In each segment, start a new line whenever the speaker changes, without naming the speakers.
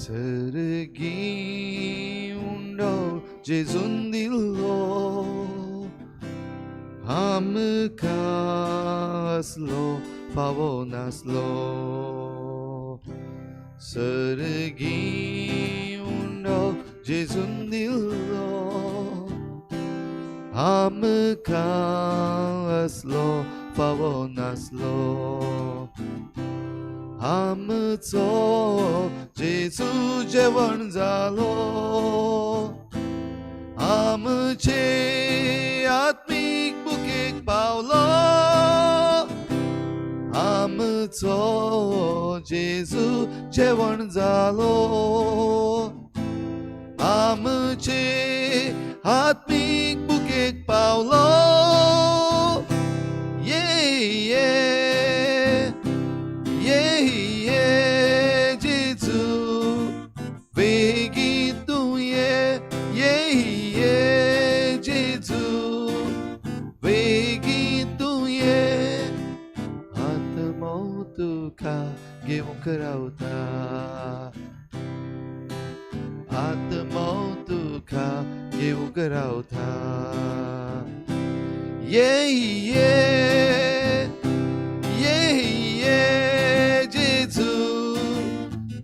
Sergiundo Jezundilo Hamkaslo Pavonaslo Sergiundo Jezundilo Hamkaslo Pavonaslo Hamtso Jesu jewan zalo Hamche atmik bukik paulo Hamtso Jesu jewan zalo Hamche atmik bukik paulo yeah Jesu begitu Jesu begitu atmau tuka geum karauta atmau tuka geum karauta Jesu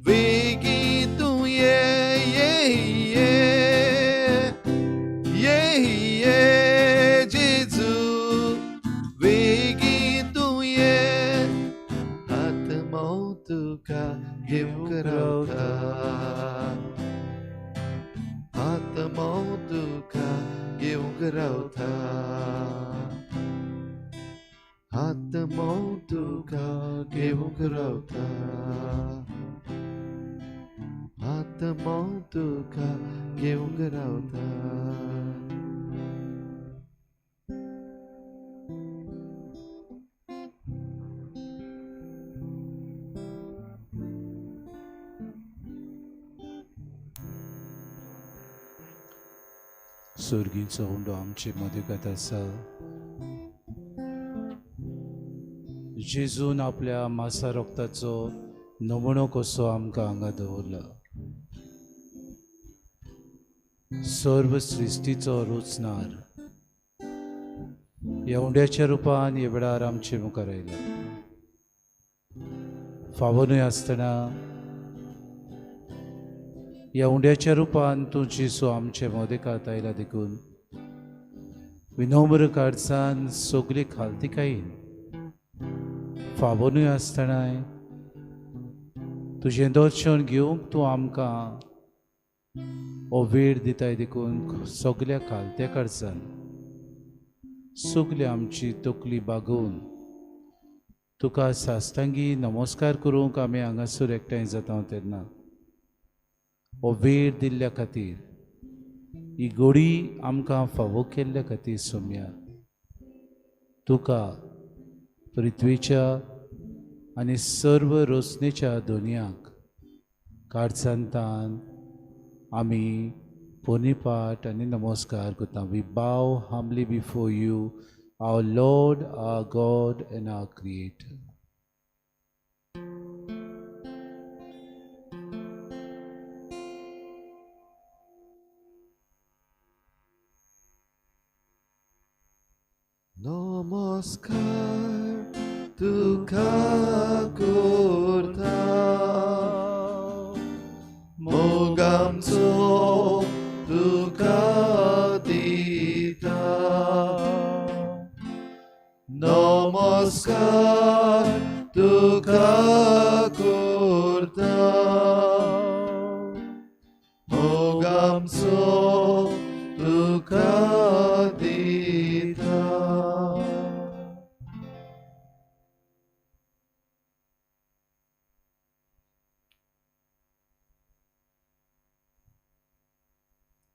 begitu Jesu begitu atmau tuka geum karauta atmau tuka geum karauta atmau tuka geum karauta atmau tuka geum karauta
स्वर्गीचो हुंडो आमचे मदींत आसा जेजून आपल्या मासा रोगताचो नमुनो कसो आमकां हांगा दवरला सर्व सृश्टीचो रुचनार ह्या हुंड्याच्या रुपान ह्या वेळार आमचे मुखार आयला फावनूय आसतना ह्या हुंड्याच्या रुपान तूं जेजू आमचे मदेकांत आयला देखून विनम्र काळजान सगळी खालतिकायेन फावनूय आसतनाय तुजें दर्शन घेवंक तूं आमकां हो वेळ दिताय देखून सगळ्या खालत्या काळजान सगळी आमची तकली बागोवन तुका साश्टांगी नमस्कार करूंक आमी हांगासर एकठांय जाता तेन्ना हो वेळ दिल्ल्या खातीर ही घडी आमकां फावो केल्ल्या खातीर सोम्या तुका पृथ्वीच्या आनी सर्व रोसणेच्या दोनयाक काळजांतान आमी पोनीपाट आनी नमस्कार करता we bow humbly before you our Lord our God and our Creator.
Namaskar tuka kurta mogamso tuka dita Namaskar tuka kurta mogamso tuka dita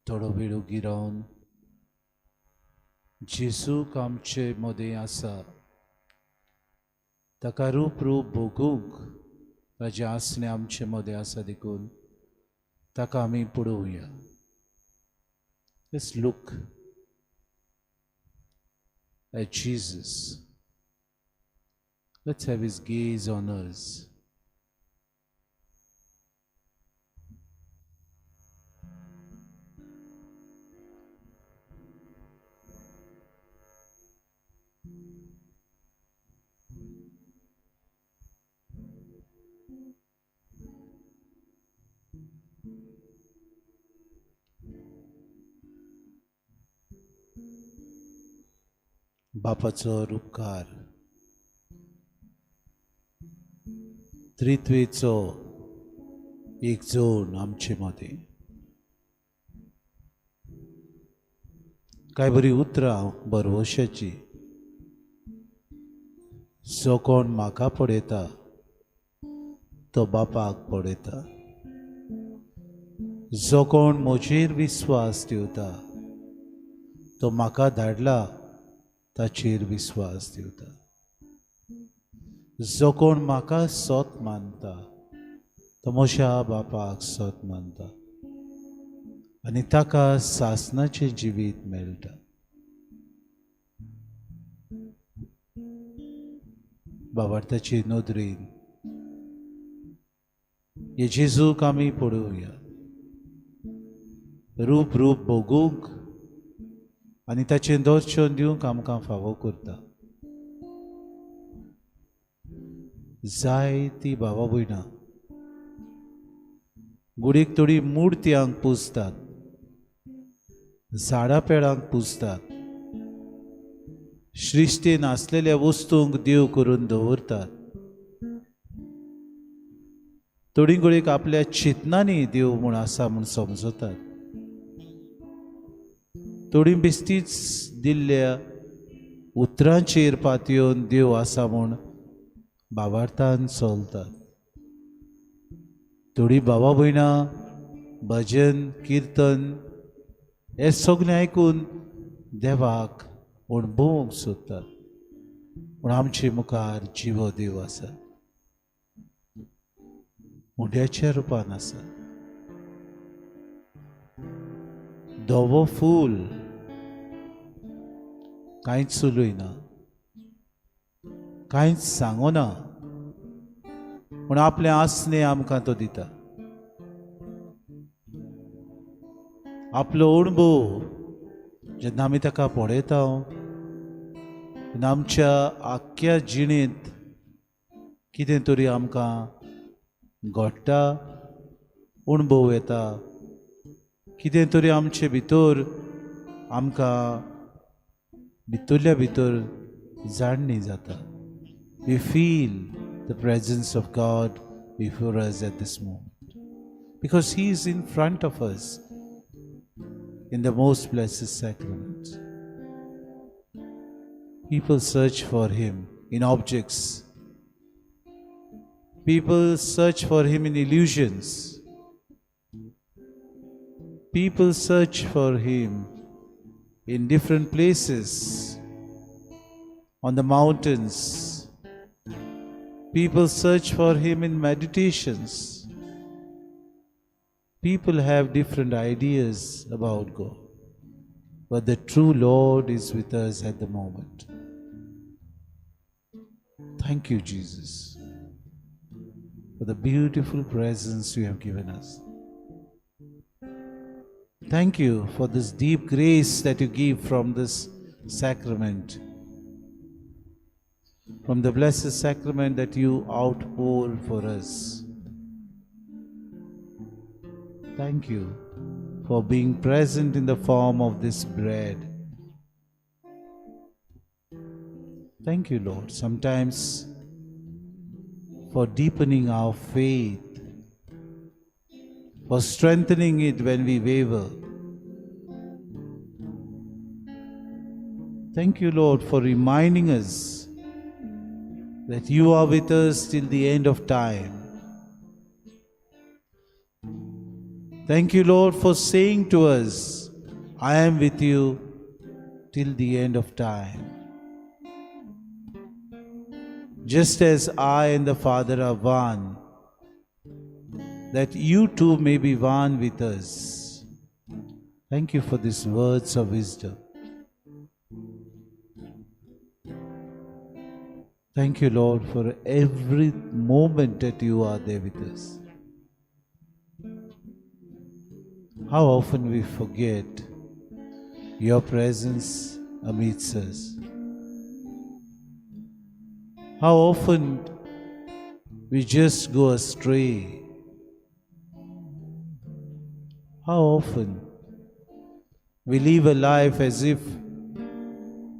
थोडो वेळ उगी रावन जेजूक आमचे मदें आसा ताका रूप भोगूंक ताजें आसणें आमचे मदें आसा देखून ताका आमी पळोवया Let's look at Jesus. Let's have his gaze on us. बापाचो उपकार, त्रित्वेचो एक जोड आमचे मदें. कांय बरी उतरां बरवशाची. जो कोण म्हाका पळयता तो बापाक पळयता. जो कोण म्हजेर विस्वास ठेवता तो म्हाका धाडला ताचेर विस्वास ठेवता. जो कोण म्हाका सोत मानता तो म्हज्या बापाक सोत मानता आनी ताका सासणाचें जिवीत मेळटा. बाबार्थाचे नोदरेन हे जेजूक आमी पळोवया. रूप रूप भोगूंक आनी ताचें दर्शन दिवंक आमकां फावो करता. जायतीं भावां भयणां गुडीक थोडी मुर्त्यांक पुजतात, झाडां पेडांक पुजतात, सृश्टीन आसलेल्या वस्तूंक देव करून दवरतात. थोडीं गुडीक आपल्या चिंतनांनी देव म्हूण आसा म्हूण समजतात. थोडीं बेश्टीच दिल्ल्या उतरांचेर पातयेवन देव आसा म्हूण भावार्थान चलतात. थोडीं भावां भयणां भजन किर्तन हें सगळें आयकून देवाक अणभवूंक सोदतात. पूण आमचे मुखार जिवो देव आसा, मुंड्याच्या रुपान आसा. धवो फूल कांयच उलयना, कांयच सांगना, पूण आपलें आसनें आमकां तो दिता. आपलो अणभव जेन्ना आमी ताका पळयता तेन्ना आमच्या आख्ख्या जिणेंत कितें तरी आमकां घडटा, अणभव येता. कितें तरी आमचे भितर आमकां भितरल्या भितर जाणणी जाता. We feel the presence of God before us at this moment because He is in front of us in the most blessed sacrament. People search for Him in objects. People search for Him in illusions. People search for Him in different places, on the mountains. People search for Him in meditations. People have different ideas about God, but the true Lord is with us at the moment. Thank you, Jesus, for the beautiful presence you have given us. Thank you for this deep grace that you give from this sacrament, from the blessed sacrament that you outpour for us. Thank you for being present in the form of this bread. Thank you, Lord, sometimes for deepening our faith, for strengthening it when we waver. Thank you, Lord, for reminding us that you are with us till the end of time. Thank you, Lord, for saying to us, I am with you till the end of time. Just as I and the Father are one, that you too may be one with us. Thank you for these words of wisdom. Thank you, Lord, for every moment that you are there with us. How often we forget your presence amidst us. How often we just go astray. How often we live a life as if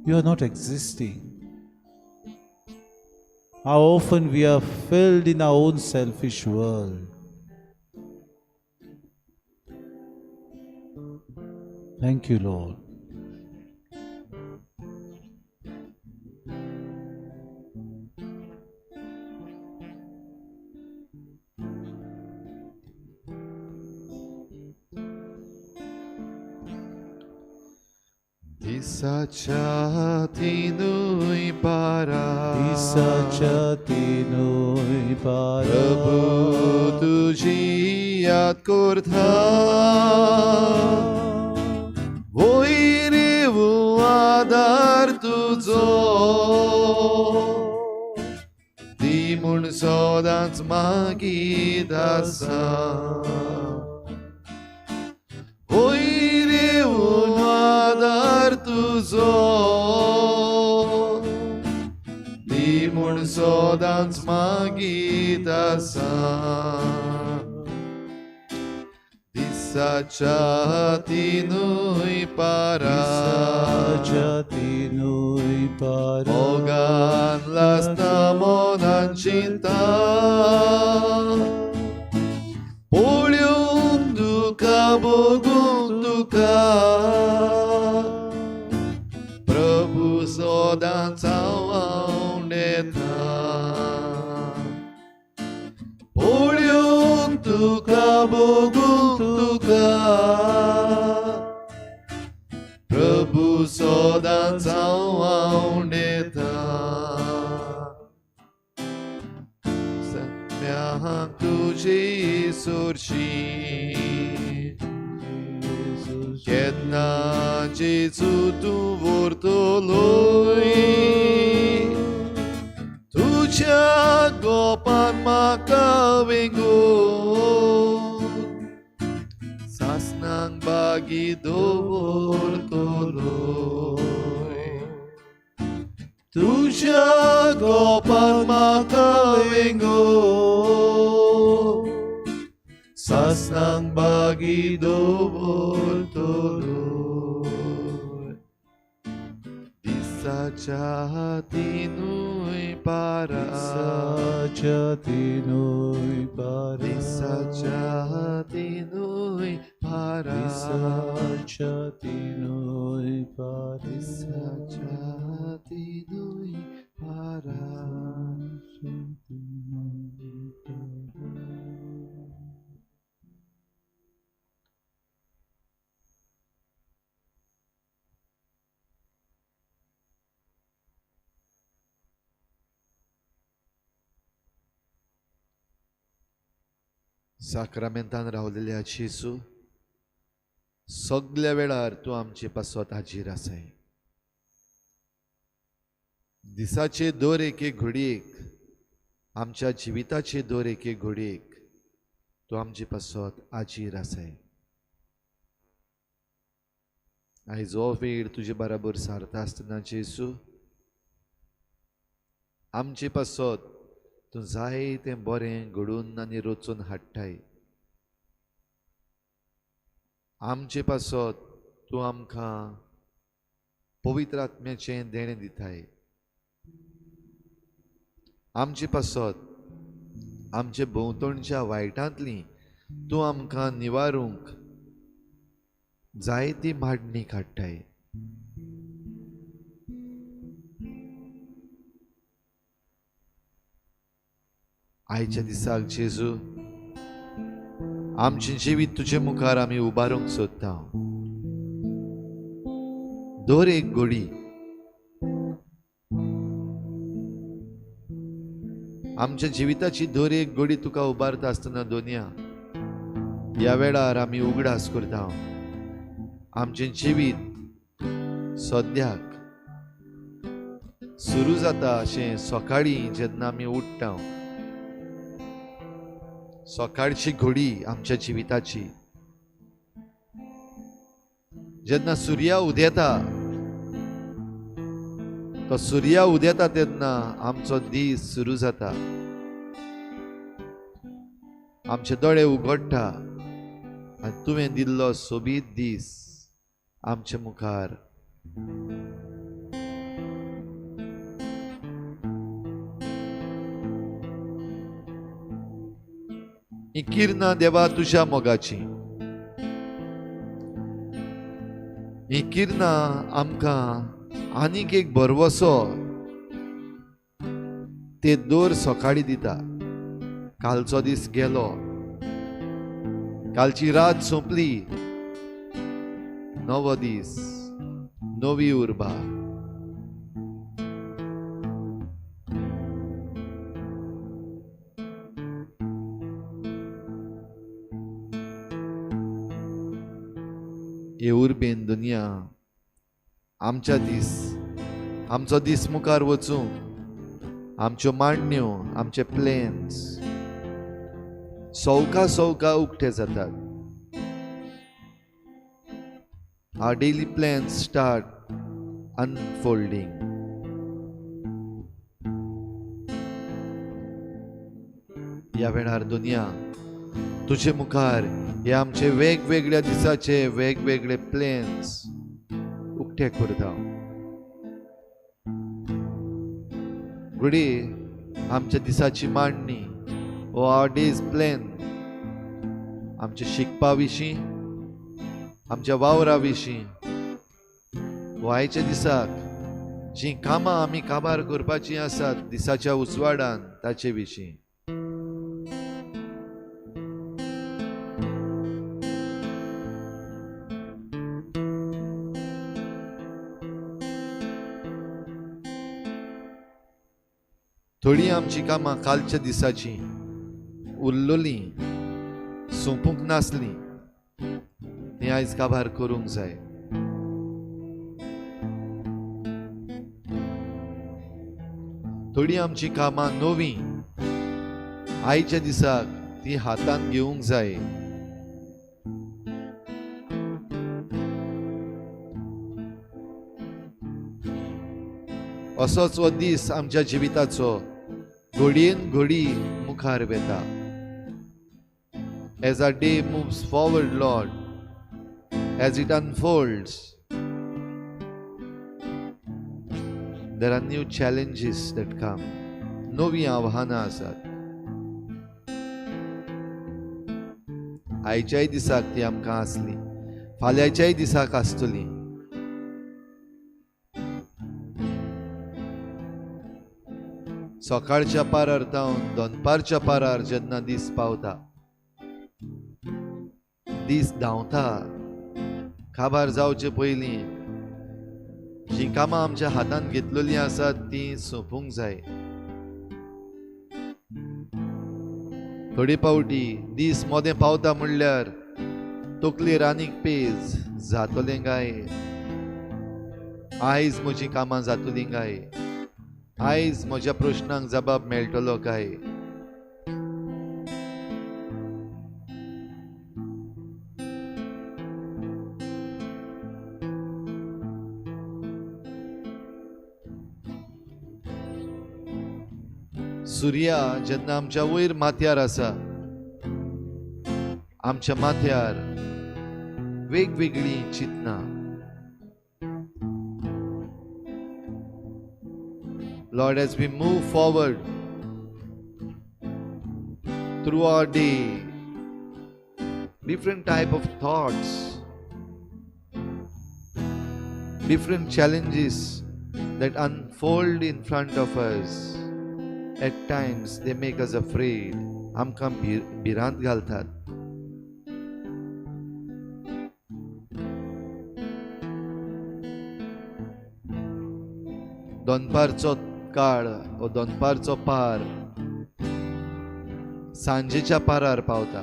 You are not existing. How often we are filled in our own selfish world. Thank you, Lord.
Disacha tinui para
Disacha tinui para
Prabhu tuji yad kurtha Voirivu adar tuzo Dimun sodans magidasa Voirivu adar tuzo Dimun sodans magidasa Disachatinui para
Disachatinui para
Mogan lastamonan cinta Pulyum duka bogum duka Prabhu sodan tawang neta Pulyum duka bogum duka Prabhu sodan tawang neta Samyahang tuji surshi Ketna Jesu tu vortoloi Tuja gopan makawengo Sasnang bagi do vortoloi Tuja gopan makawengo Sasnang bagi do vortoloi Disachatinui para
Disachatinui para
Disachatinui para
Disachatinui para
Disachatinui para साक्रामेंतान रावलेल्या जेसू सगळ्या वेळार तूं आमचे पासत हाजीर आसाय दिसाचे दर एके घडयेक आमच्या जिविताचे दर एके घडयेक तूं आमचे पासत हाजीर आसाय आयज हो वेळ तुजे बराबर सारता आसतना जेसू आमचे पासत तूं जाय तें बरें घडोवन आनी रचून हाडटाय आमचे पासत तूं आमकां पवित्र आत्म्याचें देणें दिताय आमचे पासत आमचे भोंवतणच्या वायटांतली तूं आमकां निवारूंक जायती मांडणी काडटाय आयच्या दिसाक जेजू आमचे जिवीत तुजे मुखार आमी उबारूंक सोदता दर एक घडी आमच्या जिविताची दर एक घडी तुका उबारता आसतना दोनया ह्या वेळार आमी उगडास करता आमचें जिवीत सद्याक सुरू जाता अशें सकाळीं जेन्ना आमी उठ्ठा सकाळची घडी आमच्या जिविताची जेन्ना सूर्या उदेता तो सूर्या उदेता तेन्ना आमचो दीस सुरू जाता आमचे दोळे उगडटा आनी तुवें दिल्लो सोबीत दीस आमचे मुखार ही किरणां देवा तुझ्या मोगाची. ही किरणां आमकां आनीक एक भरवसो ते दर सकाळी दिता. कालचो दीस गेलो, कालची रात सोंपली, नवो दीस, नवी उर्बा. हे उर्बेन दुनिया आमचो दीस मुखार वचूंक, आमच्यो मांडण्यो, आमचे प्लॅन्स सवका उक्ते जातात. Our daily plans start unfolding. या वेळार दुनिया तुझे मुखार हे आमचे वेगवेगळ्या दिसाचे वेगवेगळे प्लॅन्स उक्ते करता. घडी आमच्या दिसाची मांडणी ओ आवर डेज प्लॅन आमच्या शिकपा विशीं, आमच्या वावरा विशीं, वा आयच्या दिसाक जी कामां आमी काबार करपाची आसात दिसाच्या उजवाडान ताचे विशीं. थोडी आमची कामां कालच्या दिसाची उरलोली सोंपूंक नासली ती आयज काबार करूंक जाय. थोडी आमची कामां नवी आयच्या दिसाक ती हातान घेवंक जाय. असोच हो दीस आमच्या जिविताचो घडयेन घडी मुखार वेता. As our day moves forward, Lord, as it unfolds, there are new challenges that come. नवी आव्हानां आसात. आयच्याय दिसाक ती आमकां आसली, फाल्यांच्याय दिसाक आसतली. सकाळच्या पारार तावन दनपारच्या पारार जेन्ना दीस पावता, दीस धांवता, काबार जावचे पयलीं जी कामां आमच्या हातान घेतलेली आसात ती सोंपूंक जाय. थोडी पावटी दीस मोदें पावता म्हणल्यार तकलेर आनीक पेज जातलें काय, आयज म्हजी कामां जातलीं काय, आयज म्हज्या प्रश्नांक जबाब मेळटलो काय. सूर्या जेन्ना आमच्या वयर माथ्यार आसा, आमच्या माथ्यार वेगवेगळी चिंतनां. Lord, as we move forward through our day, different type of thoughts, different challenges that unfold in front of us. At times they make us afraid. आमकां भिरांत घालतात. दनपारचो काळ व दनपारचो पार सांजेच्या पारार पावता.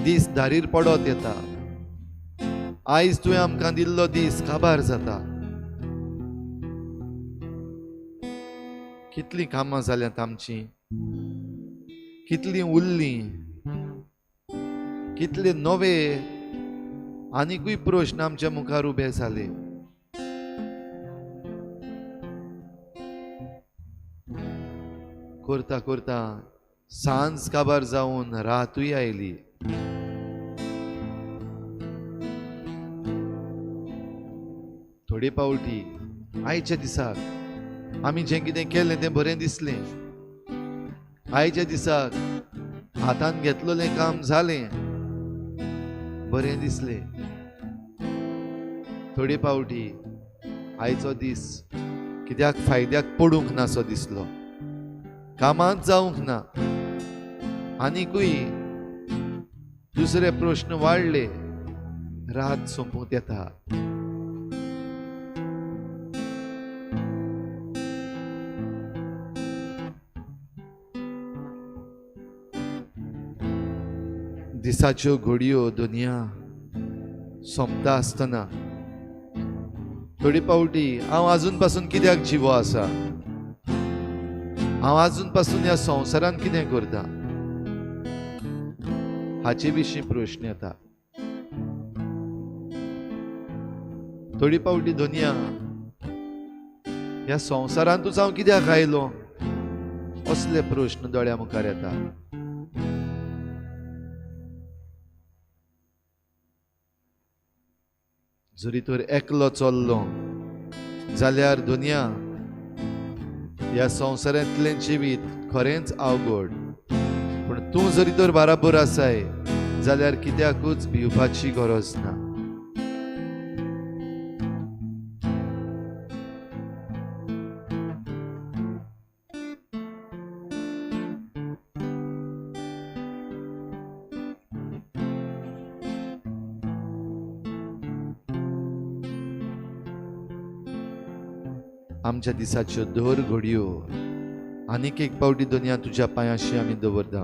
दीस धारीर पडत येता. आयज तुवें आमकां दिल्लो दीस काबार जाता. कितलीं कामां जाल्यात आमची, कितलीं उरलीं, कितले नवे आनीकूय प्रश्न आमच्या मुखार उबे जाले. करता करता सांज काबार जावन रातूय आयली. थोडे पावटी आयच्या दिसाक आमी जें कितें केलें तें बरें दिसलें, आयच्या दिसाक हातान घेतलेलें काम जालें, बरें दिसलें. थोडी पावटी आयचो दीस कित्याक फायद्याक पडूंक ना सो दिसलो, कामांत जावंक ना. आनीकूय दुसरे प्रश्न वाडले, रात सोंपूंक येता. दिसाच्यो घडयो दुनिया सोंपता आसतना थोडी पावटी हांव अजून पासून कित्याक जिवो आसा, हांव अजून पासून ह्या संवसारान कितें करता, हाचे विशीं प्रश्न येता. थोडी पावटी दुनिया ह्या संवसारांतूच हांव कित्याक आयलो, असले प्रश्न दोळ्या मुखार येता. जरी तर एकलो चल्लो जाल्यार दुनिया ह्या संवसारांतलें जिवीत खरेंच अवघड. पूण तूं जरी तर बराबर आसाय जाल्यार कित्याकूच भिवपाची गरज ना. आमच्या दिसाच्यो दर घडयो आनीक एक पावटी दुनिया तुज्या पांयाशी आमी दवरता.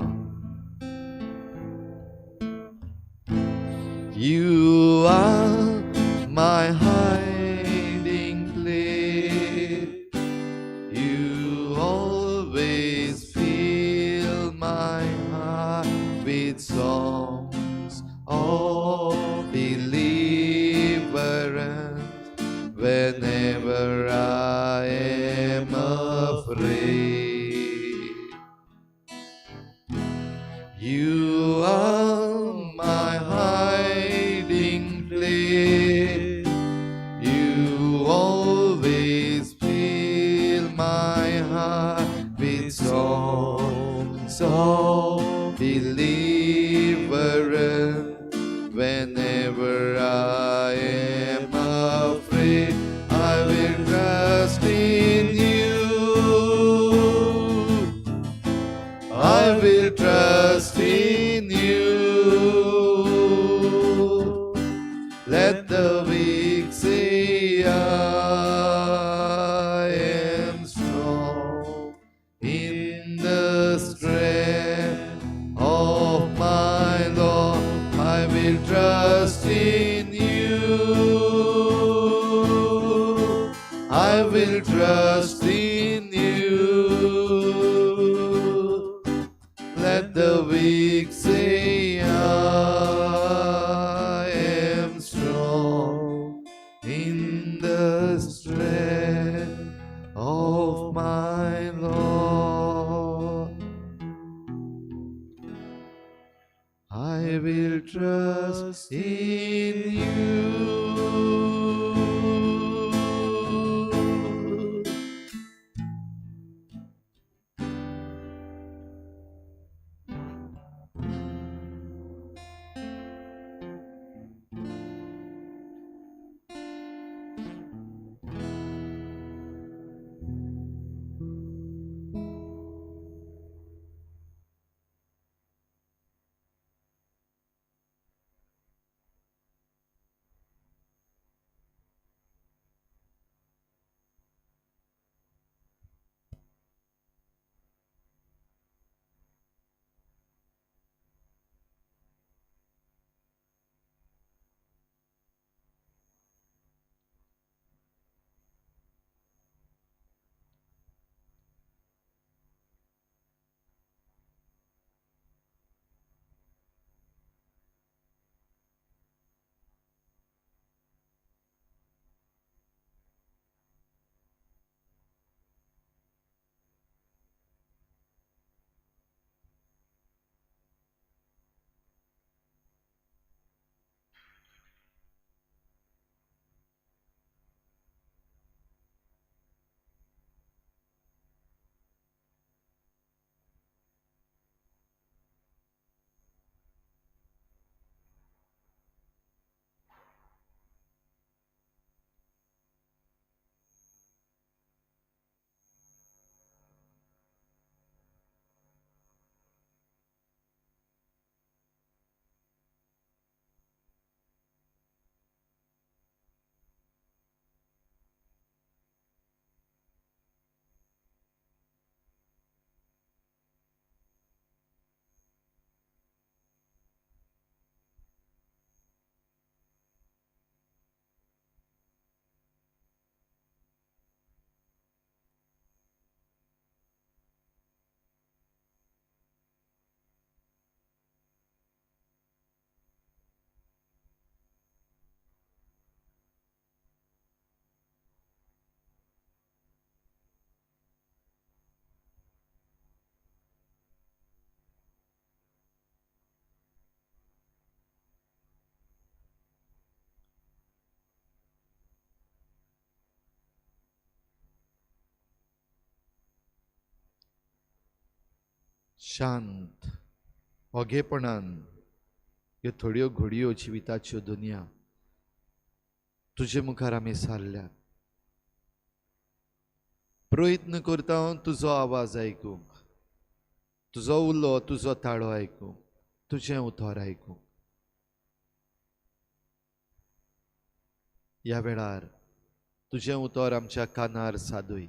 You are my hiding place. You always fill my heart with songs of deliverance whenever I am afraid. You are my hiding place. You always fill my heart with songs of deliverance whenever I am afraid. I will trust in you. I will trust in you. Let the weak say I am strong in the strength of my Lord. I will trust in you. I will trust in you. Let the weak say I am strong in the strength of my Lord. I will trust in you. शांत ओगेपणान ह्यो थोड्यो घडयो जिविताच्यो दुनिया तुजे मुखार आमी सारल्यात. प्रयत्न करता हांव तुजो आवाज आयकूंक, तुजो उलो, तुजो ताळो आयकूंक, तुजें उतर आयकूंक. ह्या वेळार तुजें उतर आमच्या कानार सादूय.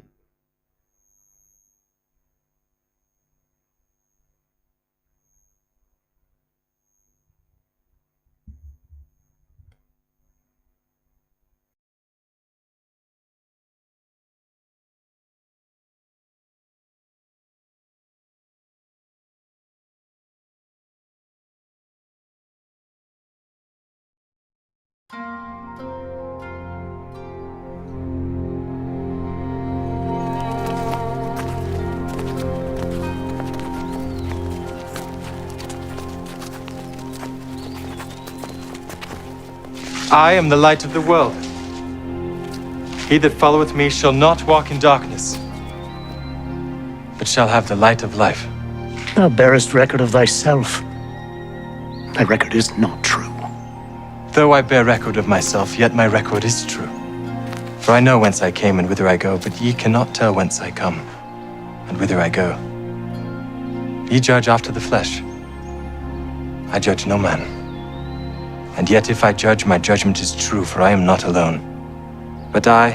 I am the light of the world. He that followeth me shall not walk in darkness, but shall have the light of life.
Thou bearest record of thyself. Thy record is not true.
Though I bear record of myself, yet my record is true. For I know whence I came and whither I go, but ye cannot tell whence I come and whither I go. Ye judge after the flesh. I judge no man. And yet if I judge, my judgment is true, for I am not alone, but I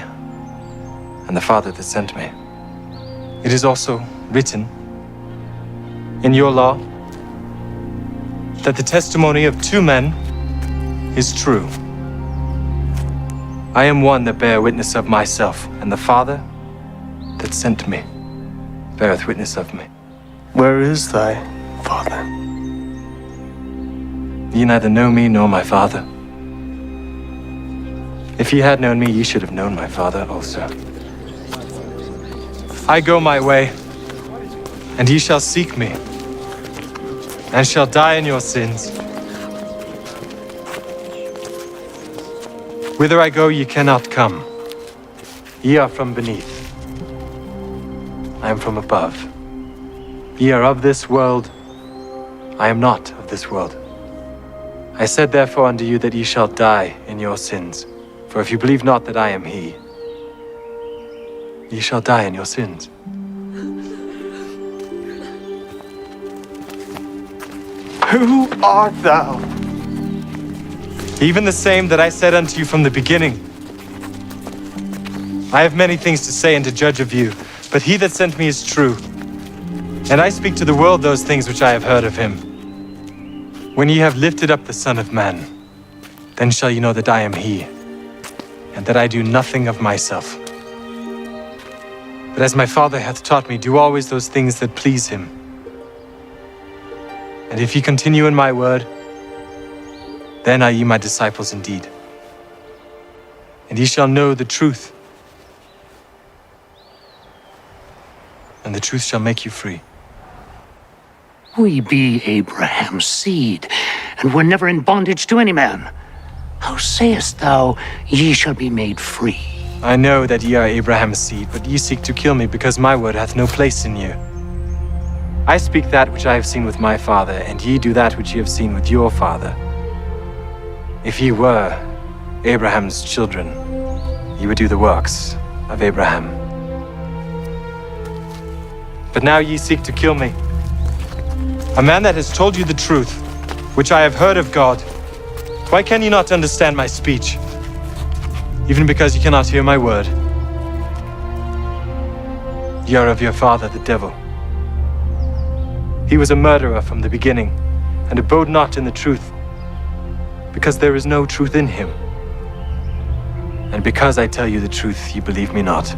and the Father that sent me. It is also written in your law that the testimony of two men is true. I am one that bear witness of myself, and the Father that sent me beareth witness of me.
Where is thy Father?
Ye neither know me nor my Father. If ye had known me, ye should have known my Father also. I go my way, and ye shall seek me, and shall die in your sins. Whither I go, ye cannot come. Ye are from beneath. I am from above. Ye are of this world. I am not of this world. I said therefore unto you that ye shall die in your sins. For if you believe not that I am he, ye shall die in your sins.
Who art thou?
Even the same that I said unto you from the beginning. I have many things to say and to judge of you, but he that sent me is true. And I speak to the world those things which I have heard of him. When ye have lifted up the Son of Man, then shall ye know that I am he, and that I do nothing of myself. But as my Father hath taught me, do always those things that please him. And if ye continue in my word, then are ye my disciples indeed. And ye shall know the truth, and the truth shall make you free.
We be Abraham's seed, and were never in bondage to any man. How sayest thou, ye shall be made free?
I know that ye are Abraham's seed, but ye seek to kill me, because my word hath no place in you. I speak that which I have seen with my father, and ye do that which ye have seen with your father. If ye were Abraham's children, ye would do the works of Abraham. But now ye seek to kill me, a man that has told you the truth, which I have heard of God. Why can ye not understand my speech? Even because ye cannot hear my word. Ye are of your father, the devil. He was a murderer from the beginning, and abode not in the truth, because there is no truth in him. And because I tell you the truth, ye believe me not.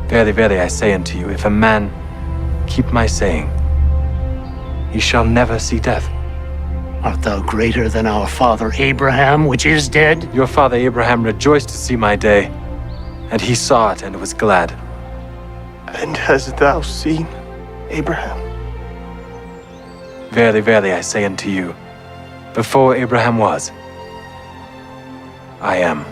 Verily, verily, I say unto you, if a man keep my saying, he shall never see death.
Art thou greater than our father Abraham, which is dead?
Your father Abraham rejoiced to see my day, and he saw it and was glad.
And hast thou seen Abraham?
Verily, verily, I say unto you, before Abraham was, I am.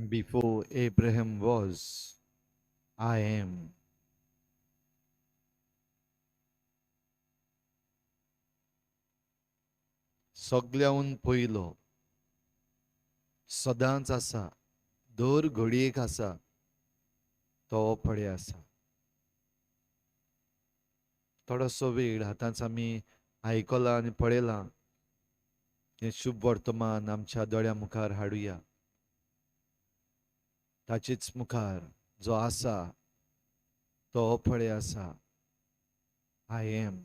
Before Abraham was, I am. सगळ्याहून पयलो, सदांच आसा, दर घडयेक आसा, तो फळे आसा. थोडोसो वेळ हातांच आमी आयकलां आनी पळयलां हें शुभ वर्तमान आमच्या दोळ्या मुखार हाडुया. ताचेच मुखार जो आसा तो फळे आसा, आय एम.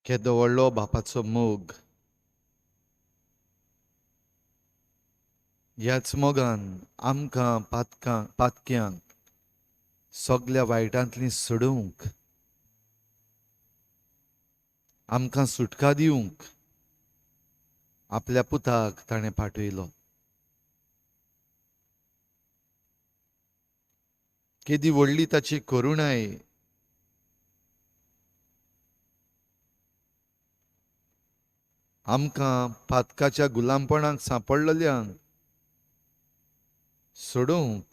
केदो व्हडलो बापाचो मोग. ह्याच मोगान आमकां पातक्यांक सगल्या वायटांतली सोडूंक, आमकां सुटका दिवंक आपल्या पुताक ताणें पाठयलो. केदी व्हडली ताची करुणाय. आमकां पातकाच्या गुलामपणाक सांपडलेल्यांक सोडूंक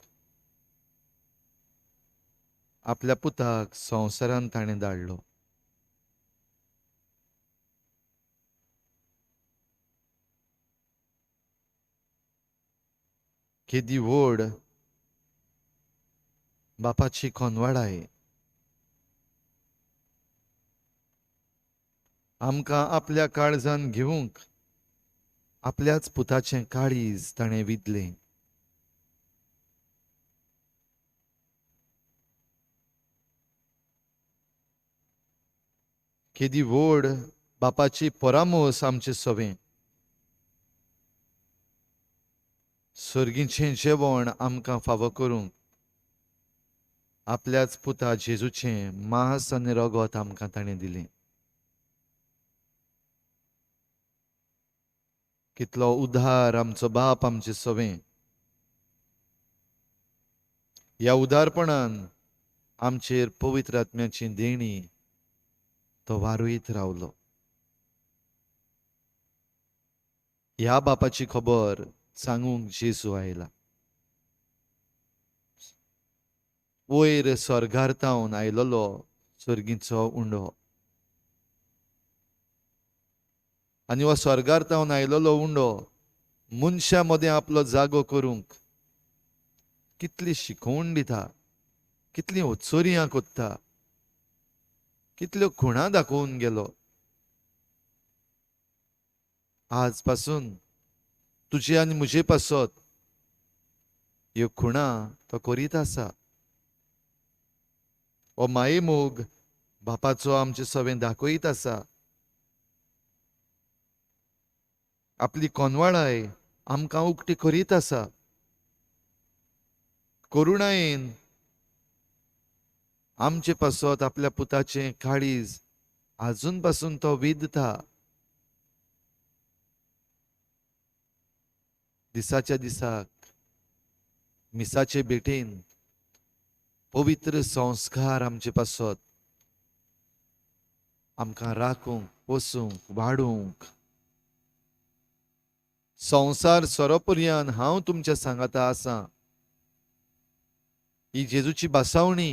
आपल्या पुताक संवसारांत ताणें धाडलो. केदी व्हड बापाची खोनवाडाय. आमकां आपल्या काळजान घेवंक आपल्याच पुताचें काळीज ताणें विधलें. केदी व्हड बापाची परामोस आमचे सवें. सर्गीचें जेवण आमकां फावो करूंक आपल्याच पुता जेजूचें मांस आनी रगत आमकां ताणें दिलें. कितलो उदार आमचो बाप आमचे सवें. ह्या उदारपणान आमचेर पवित्र आत्म्याची देणी तो वारूयत रावलो. ह्या बापाची खबर सांगूंक जेजू आयला. वयर स्वर्गार्थावन आयलोलो सर्गीचो उंडो. आनी हो स्वर्गार्थावन आयलोलो उंडो मनशा मदें आपलो जागो करूंक कितली शिकवण दिता, कितली उत्सुर्यां कोत्ता, कितल्यो खुणा दाखोवन गेलो. आज पासून तुजे आनी म्हजे पासत ह्यो खुणा तो करीत आसा. हो माये मोग बापाचो आमचे सवें दाखयत आसा. आपली कोनवाळाय आमकां उक्ती करीत आसा. करुणायेन आमचे पासत आपल्या पुताचें काळीज आजून पासून तो विधता. दिसाच्या दिसाक मिसाचे बेटेन पवित्र संस्कार आमचे पासत आमकां राखूंक पोसूंक वाडूंक संसार सोरोपर्यंत हांव तुमच्या सांगाता आसां. ही जेजूची बासावणी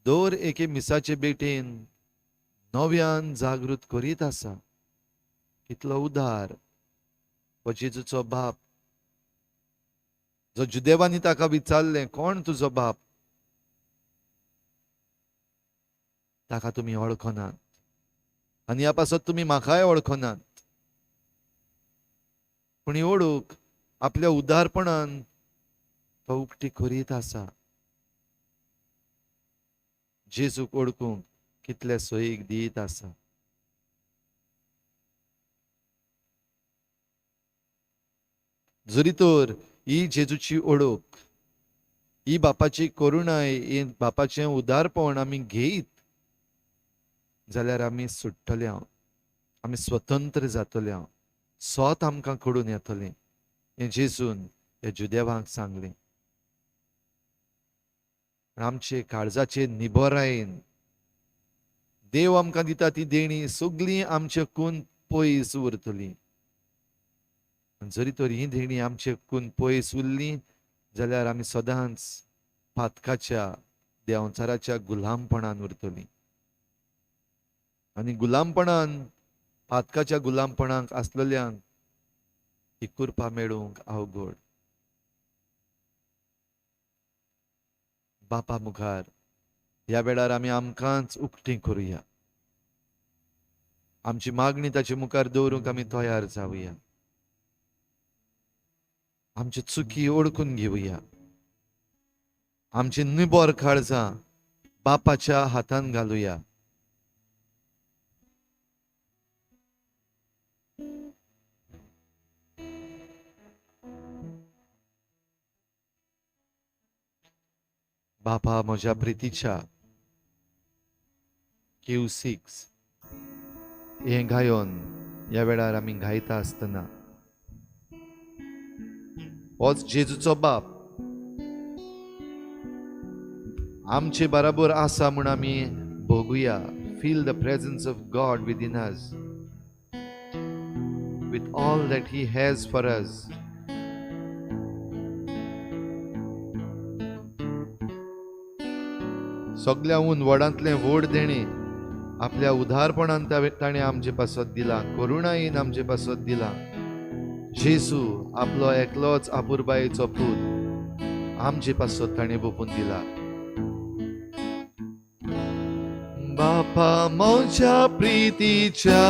दर एके मिसाचे बेटेन नव्यान जागृत करीत आसा. कितलो उदार हो जेजूचो बाप, जो जुदेवांनी ताका विचारलें कोण तुजो बाप, ताका तुमी वळखनात आनी ह्या पासत तुमी म्हाकाय वळखनात. पूण ही ओळख आपल्या उदारपणान तो उक्ती करीत आसा. जेजूक ओळखूंक कितले सोयीक दीत आसा. जरी तर ही जेजूची ओळख, ही बापाची करुणाय, ही बापाचें उदारपण आमी घेयत जाल्यार आमी सुट्टले, आमी स्वतंत्र जातले, स्वत आमकां कडून येतलें. हें जेजून ह्या जुदेवांक सांगलें. आमचे काळजाचे निबोरायेन देव आमकां दिता ती देणी सगळी आमचे कून पयस उरतली. जरी तर ही देणी आमचे कून पयस उरली जाल्यार आमी सदांच पातकाच्या देंवचाराच्या गुलामपणान उरतली. आनी गुलामपणान पातकाच्या गुलामपणाक आसलेल्यांक ही कृपा मेळूंक अवघड. बापा मुखार ह्या वेळार आमी आमकांच उक्ती करुया. आमची मागणी ताचे मुखार दवरूंक आमी तयार जावया. आमची चुकी ओळखून घेवया. आमची निबोर काळजां बापाच्या हातान घालुया. बापा म्हज्या प्रितीच्या Q6 हें गायोन ह्या वेळार आमी गायता आसतना होच जेजूचो बाप आमचे बराबर आसा म्हूण आमी भोगुया. Feel the presence of God within us with all that he has for us. सगळ्याहून व्हडांतलें व्हड देणें आपल्या उदारपणान ताणें आमचे पासत दिला, करुणायेन आमचे पासत दिला. जेजू आपलो एकलोच आपुरबायेचो पूत आमचे पासत ताणें बोपून दिला. बापा म्हज्या प्रितीच्या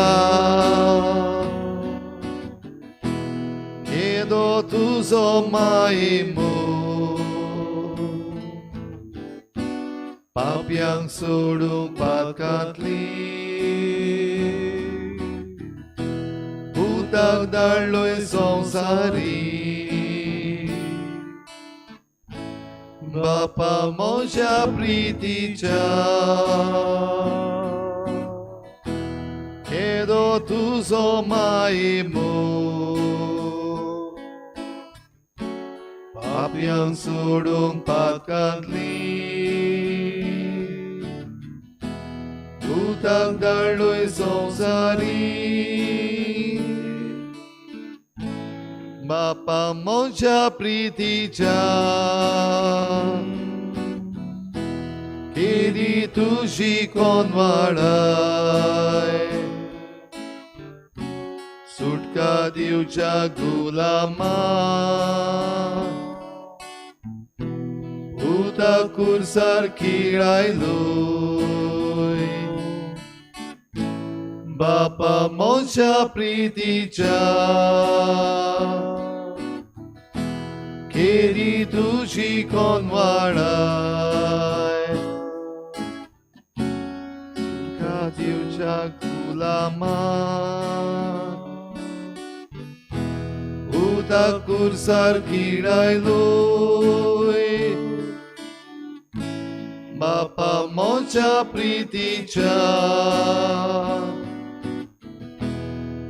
केदो तुजो मायेमो पाप्यांक सोडूंक पातकांतली भुताक धाडलोय संवसारी. बापा म्हज्या प्रितीच्या केदो तुजो मायेमो पाप्यांक सोडूंक पातकांतली भुताक धाडलोय संवसारी. बापा म्हज्या प्रितीच्या केदी तुजी कोनवाडाय सुटका दिवच्या गुलामा भुताक कुर्सार खिळायलोय. बापा म्हज्या प्रितीच्या केदी तुजी कोनवाडाय सुटका दिवच्या गुलामा भुताक कुर्सार खिळायलोय. बापा म्हज्या प्रितीच्या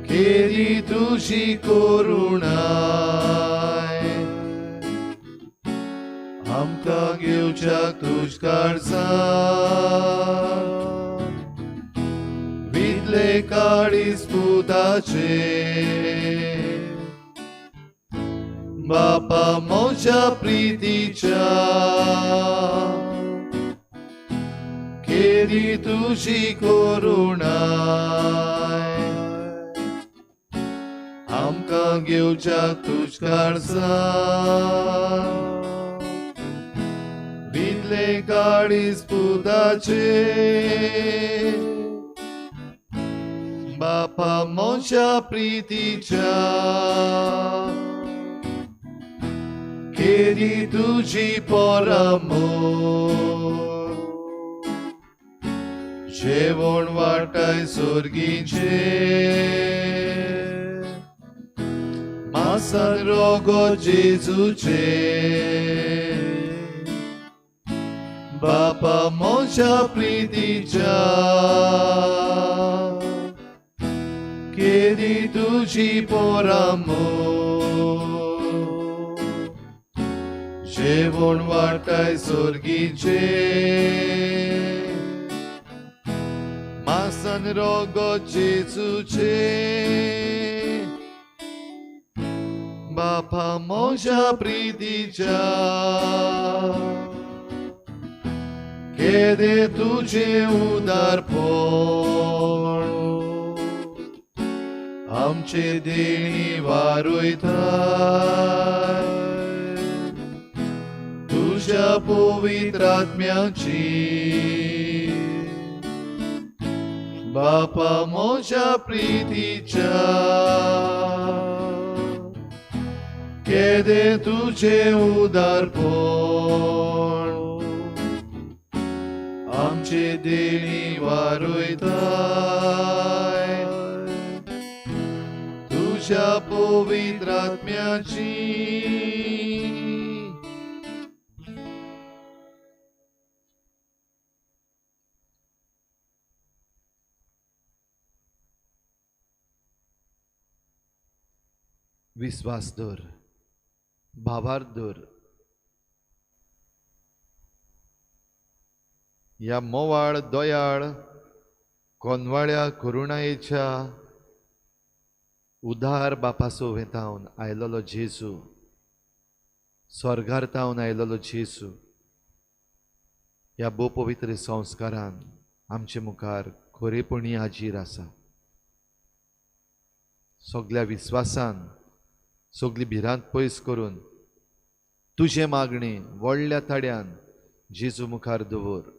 केदी तुजी करुणाय आमकां घेवच्याक तुज काळजांत वितले काळीज पुताचे बापा म्हज्या प्रितीच्या केली तुझी करुणाय आमकां घेवच्याक तुज काळजांत वितले काळीज पुताचे बापा म्हज्या प्रितीच्या केली तुझी परामोर जेवण वाटाय सोर्गीचे मासान रोगो जेजूचे बापा म्हज्या प्रितीच्या केली तुझी परामोर जेवण वाटाय सोर्गीचे मासान रोगो जेजूचे बापा म्हज्या प्रितीच्या केदे तुझे उदारपण आमचे देणी वारोयताय तुझ्या पवित्र आत्म्याची बापा म्हज्या प्रितीच्या केदे तुझे उदारपण आमचे देणी वारोयताय तुझ्या पवित्र आत्म्याची विश्वास दवर भावार्थ दवर या मोवाळ दोयाळ कोनवाळ्या करुणायेच्या उदार बापासो वेतावन आयलोलो जेजू स्वर्गार्थावन आयलोलो जेजू ह्या भोव पवित्र संस्कारान आमचे मुखार खरेपणी हाजीर आसा सगळ्या विश्वासान सगळी भिरांत पयस करून तुझे मागणी व्हडल्या ताड्यान जेजू मुखार दवर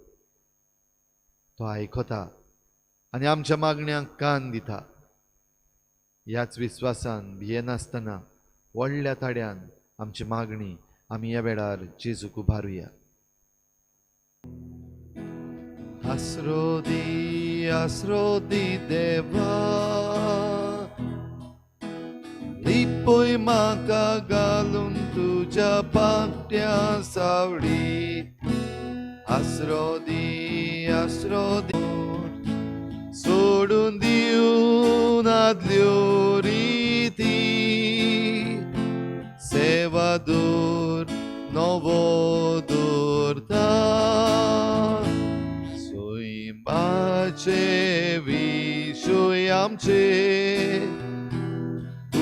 तो आयकता आनी आमच्या मागण्यांक कान दिता ह्याच विश्वासान भियेनासतना व्हडल्या ताड्यान आमची मागणी आमी ह्या वेळार जेजूक उबारुया आसरो दी देवा लिपोय म्हाका घालून तुज्या पांट्या सावळी आसरो दी सोडून दिवन आदल्यो रिती सेवा दूर नवो दोरता सोयंबाचे विशोय आमचे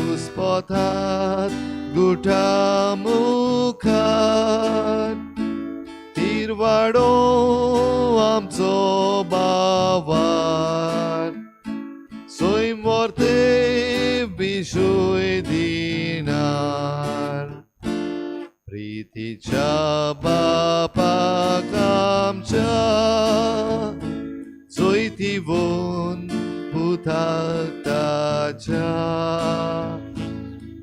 उसपोतात गुठा मुखार तिरवाडो आमचो बावार सोयंवर्ते विशोय दिनार प्रीतीच्या बापाक आमच्या चोयती वोन पुताक ताच्या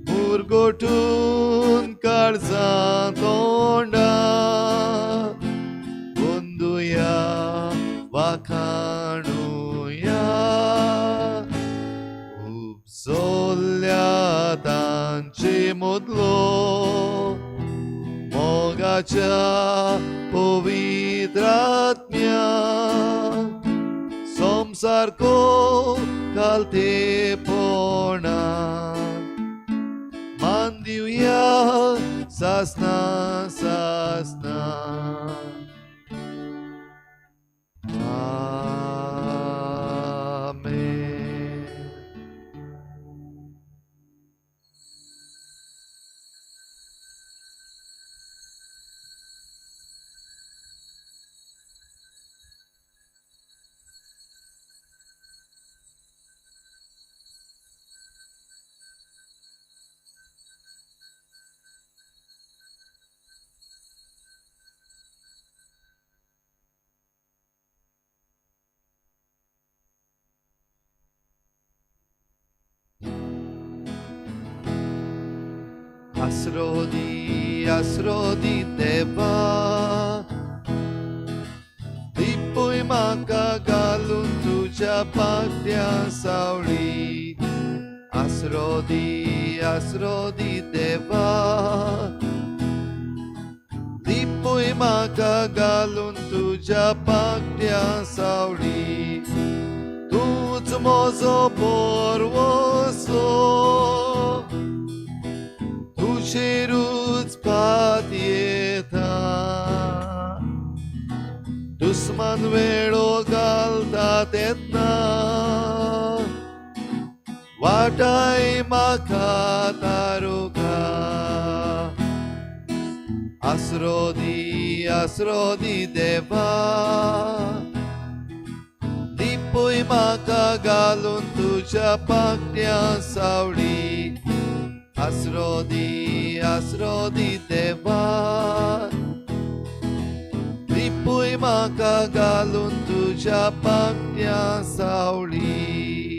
मुरगोटून काळजां तोंडा बंदुया वाखाणुया उपसोल्ल्या तांचे मोदलो मोगाच्या पवित्र आत्म्या संसारको घालतेपणा मान दिवया सासना आसरोदी देवा दिपोय म्हाका घालून तुज्या पांगड्या सावळी आसरोदी देवा दिपोय म्हाका घालून तुज्या पांगड्या सावळी तूच म्हजो बोरवोसो तुजेरूच पात येता दुस्मान वेळो घालता तेन्ना वाटाय म्हाका तारुका आसरोदी देवा दिपोय म्हाका घालून तुज्या पांगड्या सावळी आसरोदी देवा दिपोय म्हाका घालून तुज्या पांगड्या सावळी